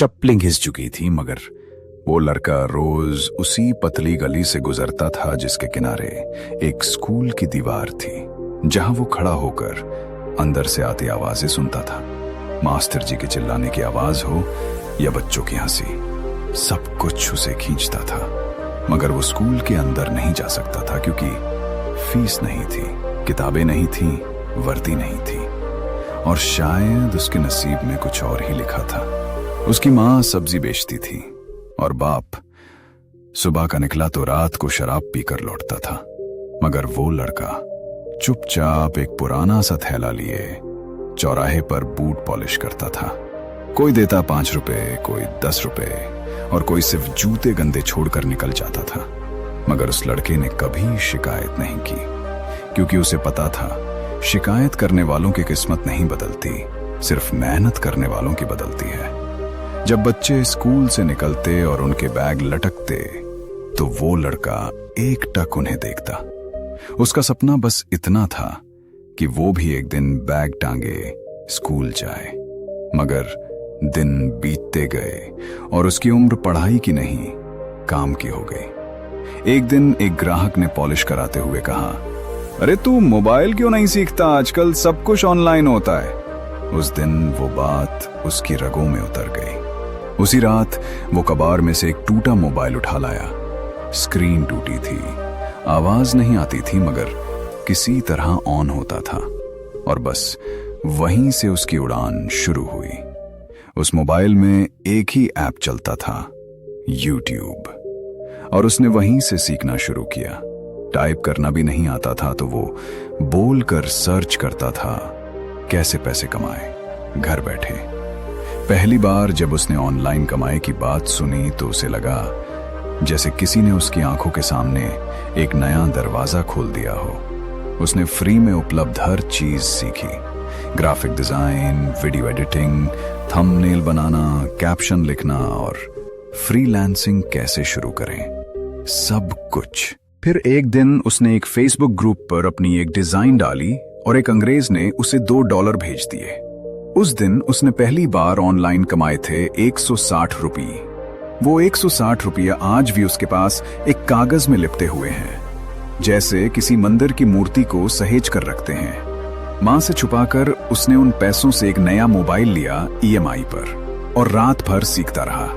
चप्पलें घिस चुकी थी, मगर वो लड़का रोज उसी पतली गली से गुजरता था जिसके किनारे एक स्कूल की दीवार थी, जहां वो खड़ा होकर अंदर से आती आवाजें सुनता था। मास्टर जी के चिल्लाने की आवाज हो या बच्चों की हंसी, सब कुछ उसे खींचता था। मगर वो स्कूल के अंदर नहीं जा सकता था, क्योंकि फीस नहीं थी, किताबें नहीं थी, वर्दी नहीं थी, और शायद उसके नसीब में कुछ और ही लिखा था। उसकी माँ सब्जी बेचती थी और बाप सुबह का निकला तो रात को शराब पीकर लौटता था। मगर वो लड़का चुपचाप एक पुराना सा थैला लिए चौराहे पर बूट पॉलिश करता था। कोई देता 5 रुपए, कोई 10 रुपए, और कोई सिर्फ जूते गंदे छोड़कर निकल जाता था। मगर उस लड़के ने कभी शिकायत नहीं की, क्योंकि उसे पता था शिकायत करने वालों की किस्मत नहीं बदलती, सिर्फ मेहनत करने वालों की बदलती है। जब बच्चे स्कूल से निकलते और उनके बैग लटकते तो वो लड़का एकटक उन्हें देखता। उसका सपना बस इतना था कि वो भी एक दिन बैग टांगे स्कूल जाए। मगर दिन बीतते गए और उसकी उम्र पढ़ाई की नहीं, काम की हो गई। एक दिन एक ग्राहक ने पॉलिश कराते हुए कहा, अरे तू मोबाइल क्यों नहीं सीखता, आजकल सब कुछ ऑनलाइन होता है। उस दिन वो बात उसकी रगों में उतर गई। उसी रात वो कबाड़ में से एक टूटा मोबाइल उठा लाया। स्क्रीन टूटी थी, आवाज नहीं आती थी, मगर किसी तरह ऑन होता था, और बस वहीं से उसकी उड़ान शुरू हुई। उस मोबाइल में एक ही ऐप चलता था, YouTube, और उसने वहीं से सीखना शुरू किया। टाइप करना भी नहीं आता था तो वो बोलकर सर्च करता था कैसे पैसे कमाए घर बैठे। पहली बार जब उसने ऑनलाइन कमाई की बात सुनी तो उसे लगा जैसे किसी ने उसकी आंखों के सामने एक नया दरवाजा खोल दिया हो। उसने फ्री में उपलब्ध हर चीज सीखी, graphic design, video editing, thumbnail बनाना, कैप्शन लिखना और फ्रीलांसिंग कैसे शुरू करें, सब कुछ। फिर एक दिन उसने एक फेसबुक ग्रुप पर अपनी एक डिजाइन डाली और एक अंग्रेज ने उसे $2 भेज दिए। उस दिन उसने पहली बार ऑनलाइन कमाए थे 160 रुपये। वो 160 रुपया आज भी उसके पास एक कागज में लिपटे हुए हैं, जैसे किसी मंदिर की मूर्ति को सहेज कर रखते हैं। मां से छुपाकर उसने उन पैसों से एक नया मोबाइल लिया EMI पर और रात भर सीखता रहा।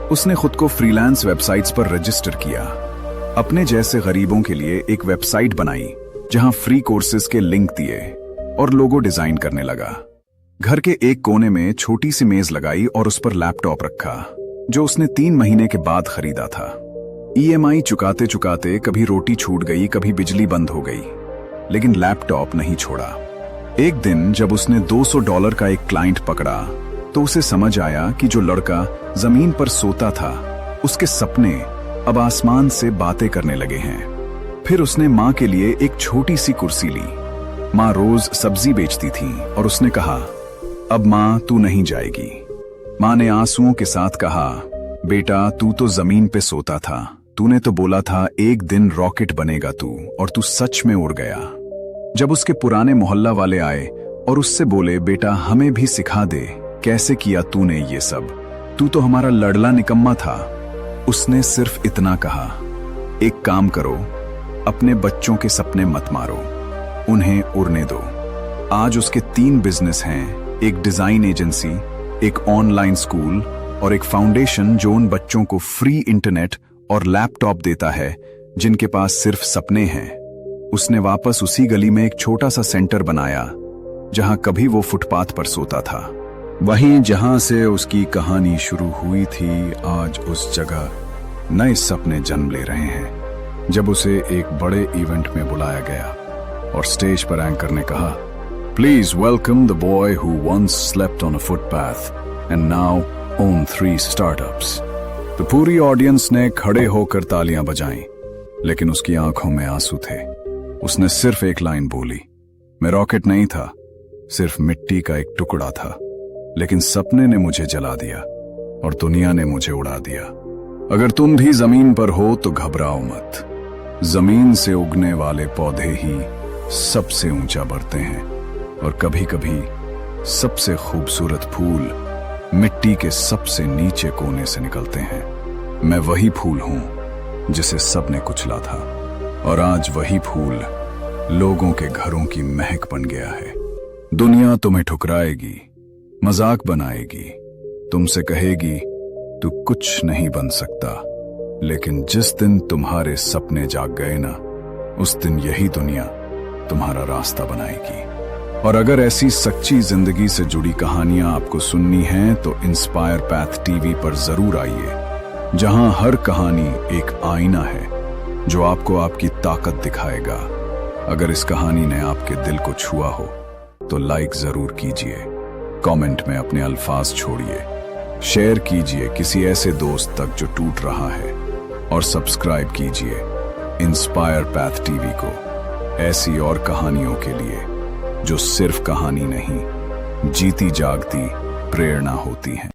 उसने खुद को फ्रीलांस वेबसाइट्स पर रजिस्टर किया, अपने जैसे गरीबों के लिए एक वेबसाइट बनाई जहां फ्री कोर्सेज के लिंक दिए और लोगो डिजाइन करने लगा। घर के एक कोने में छोटी सी मेज लगाई और उस पर लैपटॉप रखा, जो उसने 3 महीने के बाद खरीदा था। EMI चुकाते चुकाते कभी रोटी छूट गई, कभी बिजली बंद हो गई, लेकिन लैपटॉप नहीं छोड़ा। एक दिन जब उसने $200 का एक क्लाइंट पकड़ा तो उसे समझ आया कि जो लड़का जमीन पर सोता था उसके सपने अब आसमान से बातें करने लगे हैं। फिर उसने मां के लिए एक छोटी सी कुर्सी ली। मां रोज सब्जी बेचती थी और उसने कहा, अब मां तू नहीं जाएगी। मां ने आंसुओं के साथ कहा, बेटा तू तो जमीन पे सोता था, तूने तो बोला था एक दिन रॉकेट बनेगा तू, और तू सच में उड़ गया। जब उसके पुराने मोहल्ला वाले आए और उससे बोले, बेटा हमें भी सिखा दे, कैसे किया तूने ये सब, तू तो हमारा लड़ला निकम्मा था, उसने सिर्फ इतना कहा, एक काम करो, अपने बच्चों के सपने मत मारो, उन्हें उड़ने दो। आज उसके 3 बिजनेस हैं, एक डिजाइन एजेंसी, एक ऑनलाइन स्कूल और एक फाउंडेशन जो उन बच्चों को फ्री इंटरनेट और लैपटॉप देता है जिनके पास सिर्फ सपने हैं। उसने वापस उसी गली में एक छोटा सा सेंटर बनाया जहां कभी वो फुटपाथ पर सोता था। वहीं जहां से उसकी कहानी शुरू हुई थी, आज उस जगह नए सपने जन्म ले रहे हैं। जब उसे एक बड़े इवेंट में बुलाया गया और स्टेज पर एंकर ने कहा, please welcome the boy who once slept on a footpath and now own 3 startups. तो पूरी ऑडियंस ने खड़े होकर तालियां बजाईं, लेकिन उसकी आंखों में आंसू थे। उसने सिर्फ एक लाइन बोली, मैं रॉकेट नहीं था, सिर्फ मिट्टी का एक टुकड़ा था, लेकिन सपने ने मुझे जला दिया और दुनिया ने मुझे उड़ा दिया। अगर तुम भी जमीन पर हो तो घबराओ मत, जमीन से उगने वाले पौधे ही सबसे ऊंचा बढ़ते हैं और कभी कभी सबसे खूबसूरत फूल मिट्टी के सबसे नीचे कोने से निकलते हैं। मैं वही फूल हूं जिसे सबने कुचला था, और आज वही फूल लोगों के घरों की महक बन गया है। दुनिया तुम्हें ठुकराएगी, मजाक बनाएगी, तुमसे कहेगी तू कुछ नहीं बन सकता, लेकिन जिस दिन तुम्हारे सपने जाग गए ना, उस दिन यही दुनिया तुम्हारा रास्ता बनाएगी। और अगर ऐसी सच्ची जिंदगी से जुड़ी कहानियां आपको सुननी हैं तो इंस्पायर पैथ टीवी पर जरूर आइए, जहां हर कहानी एक आईना है जो आपको आपकी ताकत दिखाएगा। अगर इस कहानी ने आपके दिल को छुआ हो तो लाइक जरूर कीजिए, कमेंट में अपने अल्फाज छोड़िए, शेयर कीजिए किसी ऐसे दोस्त तक जो टूट रहा है, और सब्सक्राइब कीजिए इंस्पायर पैथ टीवी को ऐसी और कहानियों के लिए जो सिर्फ कहानी नहीं, जीती जागती प्रेरणा होती हैं।